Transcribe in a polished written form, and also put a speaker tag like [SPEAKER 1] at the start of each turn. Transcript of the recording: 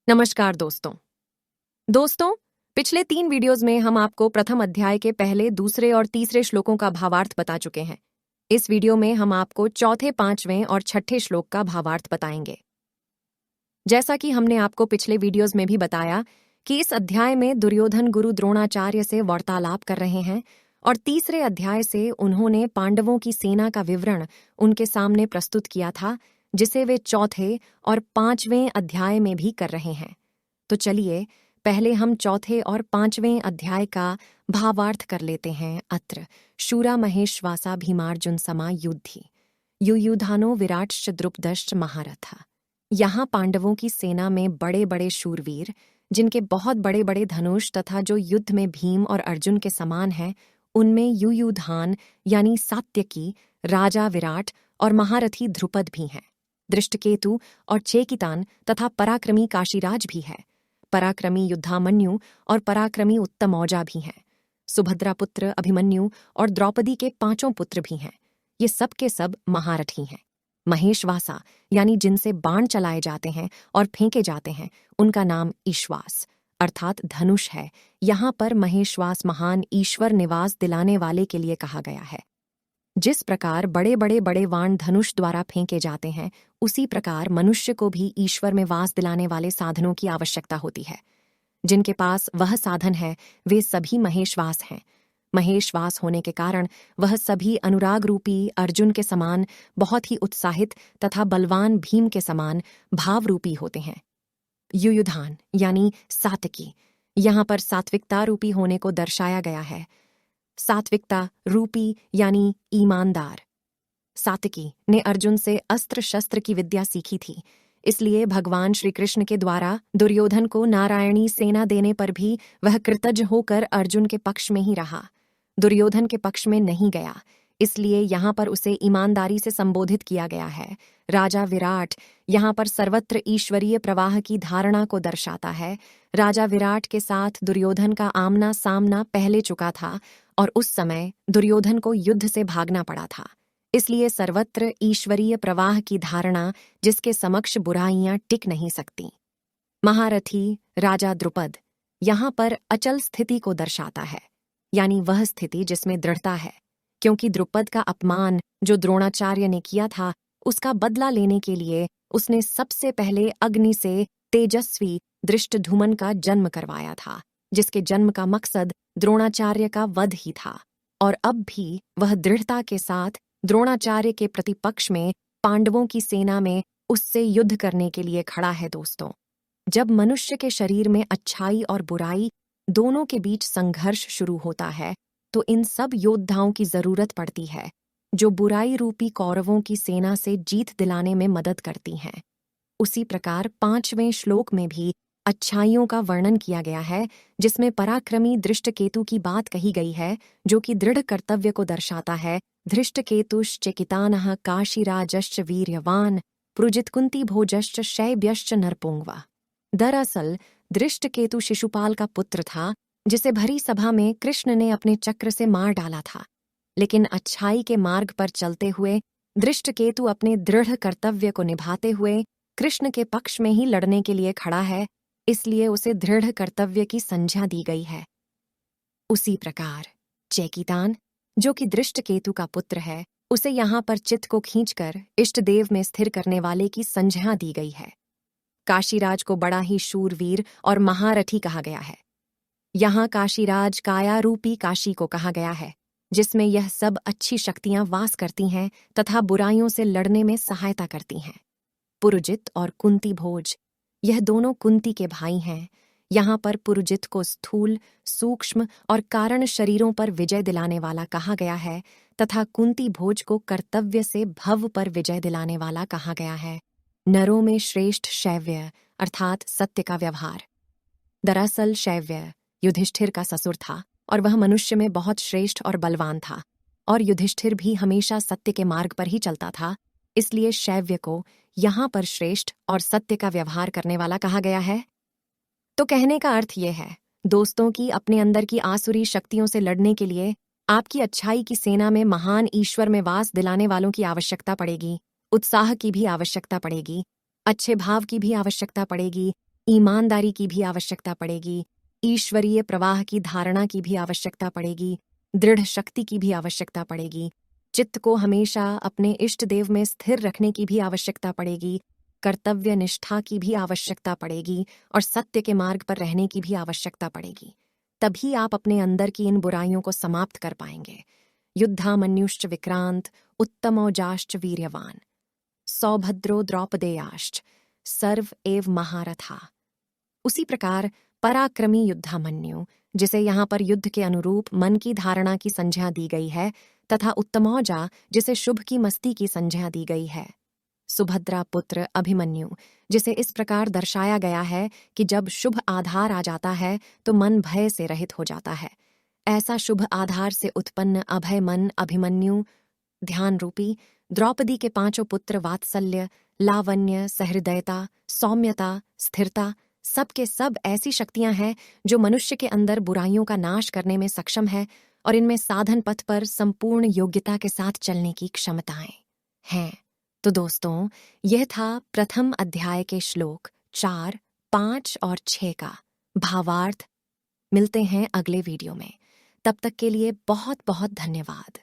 [SPEAKER 1] नमस्कार दोस्तों, पिछले 3 वीडियोस में हम आपको प्रथम अध्याय के पहले, दूसरे और तीसरे श्लोकों का भावार्थ बता चुके हैं। इस वीडियो में हम आपको चौथे, पांचवें और छठे श्लोक का भावार्थ बताएंगे। जैसा कि हमने आपको पिछले वीडियोस में भी बताया कि इस अध्याय में दुर्योधन गुरु द्रोणाचार्य से वार्तालाप कर रहे हैं और तीसरे अध्याय से उन्होंने पांडवों की सेना का विवरण उनके सामने प्रस्तुत किया था, जिसे वे चौथे और पांचवें अध्याय में भी कर रहे हैं। तो चलिए पहले हम चौथे और पांचवें अध्याय का भावार्थ कर लेते हैं। अत्र शूरा महेश्वासा भीमार्जुन समा युद्धि युयुधानो विराट्श्च द्रुपदश्च महारथा। यहाँ पांडवों की सेना में बड़े बड़े शूरवीर, जिनके बहुत बड़े बड़े धनुष तथा जो युद्ध में भीम और अर्जुन के समान हैं, उनमें युयुधान यानी सात्यकी, राजा विराट और महारथी द्रुपद भी हैं। दृष्टकेतु और चेकितान तथा पराक्रमी काशीराज भी है। पराक्रमी युद्धामन्यु और पराक्रमी उत्तमौजा भी हैं। सुभद्रा पुत्र अभिमन्यु और द्रौपदी के 5 पुत्र भी हैं। ये सब के सब महारथी हैं। महेशवासा यानी जिनसे बाण चलाए जाते हैं और फेंके जाते हैं, उनका नाम ईश्वास अर्थात धनुष है। यहाँ पर महेश्वास महान ईश्वर निवास दिलाने वाले के लिए कहा गया है। जिस प्रकार बड़े बड़े वाण धनुष द्वारा फेंके जाते हैं, उसी प्रकार मनुष्य को भी ईश्वर में वास दिलाने वाले साधनों की आवश्यकता होती है। जिनके पास वह साधन है, वे सभी महेशवास हैं। महेशवास होने के कारण वह सभी अनुराग रूपी अर्जुन के समान बहुत ही उत्साहित तथा बलवान भीम के समान भाव रूपी होते हैं। युयुधान यानी सात्विकी, यहाँ पर सात्विकता रूपी होने को दर्शाया गया है। सात्विकता रूपी यानी ईमानदार। सात्विकी ने अर्जुन से अस्त्र शस्त्र की विद्या सीखी थी, इसलिए भगवान श्री कृष्ण के द्वारा दुर्योधन को नारायणी सेना देने पर भी वह कृतज्ञ होकर अर्जुन के पक्ष में ही रहा, दुर्योधन के पक्ष में नहीं गया। इसलिए यहाँ पर उसे ईमानदारी से संबोधित किया गया है। राजा विराट यहाँ पर सर्वत्र ईश्वरीय प्रवाह की धारणा को दर्शाता है। राजा विराट के साथ दुर्योधन का आमना सामना पहले चुका था और उस समय दुर्योधन को युद्ध से भागना पड़ा था। इसलिए सर्वत्र ईश्वरीय प्रवाह की धारणा, जिसके समक्ष बुराइयां टिक नहीं सकती। महारथी राजा द्रुपद यहाँ पर अचल स्थिति को दर्शाता है, यानी वह स्थिति जिसमें दृढ़ता है, क्योंकि द्रुपद का अपमान जो द्रोणाचार्य ने किया था, उसका बदला लेने के लिए उसने सबसे पहले अग्नि से तेजस्वी दृष्टद्युम्न का जन्म करवाया था, जिसके जन्म का मकसद द्रोणाचार्य का वध ही था। और अब भी वह दृढ़ता के साथ द्रोणाचार्य के प्रतिपक्ष में पांडवों की सेना में उससे युद्ध करने के लिए खड़ा है। दोस्तों, जब मनुष्य के शरीर में अच्छाई और बुराई दोनों के बीच संघर्ष शुरू होता है, तो इन सब योद्धाओं की जरूरत पड़ती है, जो बुराई रूपी कौरवों की सेना से जीत दिलाने में मदद करती हैं। उसी प्रकार 5वें श्लोक में भी अच्छाइयों का वर्णन किया गया है, जिसमें पराक्रमी दृष्टकेतु की बात कही गई है, जो कि दृढ़ कर्तव्य को दर्शाता है। धृष्टकेतुश्चेकितानः काशीराजश्च वीर्यवान पृजितकुंती भोजश्च शैब्यश्च नरपुंगवा। दरअसल दृष्टकेतु शिशुपाल का पुत्र था, जिसे भरी सभा में कृष्ण ने अपने चक्र से मार डाला था। लेकिन अच्छाई के मार्ग पर चलते हुए दृष्टकेतु अपने दृढ़ कर्तव्य को निभाते हुए कृष्ण के पक्ष में ही लड़ने के लिए खड़ा है, इसलिए उसे दृढ़ कर्तव्य की संज्ञा दी गई है। उसी प्रकार चेकितान, जो कि दृष्टकेतु का पुत्र है, उसे यहाँ पर चित्त को खींचकर इष्ट देव में स्थिर करने वाले की संज्ञा दी गई है। काशीराज को बड़ा ही शूरवीर और महारथी कहा गया है। यहाँ काशीराज काया रूपी काशी को कहा गया है, जिसमें यह सब अच्छी शक्तियां वास करती हैं तथा बुराइयों से लड़ने में सहायता करती हैं। पुरुजित और कुंती भोज, यह दोनों कुंती के भाई हैं। यहाँ पर पुरुजित को स्थूल, सूक्ष्म और कारण शरीरों पर विजय दिलाने वाला कहा गया है तथा कुंती भोज को कर्तव्य से भव पर विजय दिलाने वाला कहा गया है। नरों में श्रेष्ठ शैव्य अर्थात सत्य का व्यवहार। दरअसल शैव्य युधिष्ठिर का ससुर था और वह मनुष्य में बहुत श्रेष्ठ और बलवान था, और युधिष्ठिर भी हमेशा सत्य के मार्ग पर ही चलता था। इसलिए शैव्य को यहाँ पर श्रेष्ठ और सत्य का व्यवहार करने वाला कहा गया है। तो कहने का अर्थ यह है दोस्तों कि अपने अंदर की आसुरी शक्तियों से लड़ने के लिए आपकी अच्छाई की सेना में महान ईश्वर में वास दिलाने वालों की आवश्यकता पड़ेगी, उत्साह की भी आवश्यकता पड़ेगी, अच्छे भाव की भी आवश्यकता पड़ेगी, ईमानदारी की भी आवश्यकता पड़ेगी, ईश्वरीय प्रवाह की धारणा की भी आवश्यकता पड़ेगी, दृढ़ शक्ति की भी आवश्यकता पड़ेगी, चित्त को हमेशा अपने इष्ट देव में स्थिर रखने की भी आवश्यकता पड़ेगी, कर्तव्य निष्ठा की भी आवश्यकता पड़ेगी और सत्य के मार्ग पर रहने की भी आवश्यकता पड़ेगी। तभी आप अपने अंदर की इन बुराइयों को समाप्त कर पाएंगे। युद्धामन्युश्च विक्रांत उत्तमौजाश्च वीर्यवान सौभद्रो द्रौपदेयाश्च सर्व एव महारथा। उसी प्रकार पराक्रमी युद्धामन्यु, जिसे यहाँ पर युद्ध के अनुरूप मन की धारणा की संज्ञा दी गई है, तथा उत्तमौजा, जिसे शुभ की मस्ती की संज्ञा दी गई है। सुभद्रा पुत्र अभिमन्यु, जिसे इस प्रकार दर्शाया गया है कि जब शुभ आधार आ जाता है तो मन भय से रहित हो जाता है। ऐसा शुभ आधार से उत्पन्न अभय मन अभिमन्यु ध्यान रूपी द्रौपदी के पांचों पुत्र वात्सल्य, लावण्य, सहृदयता, सौम्यता, स्थिरता, सब के सब ऐसी शक्तियां हैं जो मनुष्य के अंदर बुराइयों का नाश करने में सक्षम है और इनमें साधन पथ पर संपूर्ण योग्यता के साथ चलने की क्षमताएं हैं। तो दोस्तों, यह था प्रथम अध्याय के श्लोक 4, 5 और 6 का भावार्थ। मिलते हैं अगले वीडियो में। तब तक के लिए बहुत बहुत धन्यवाद।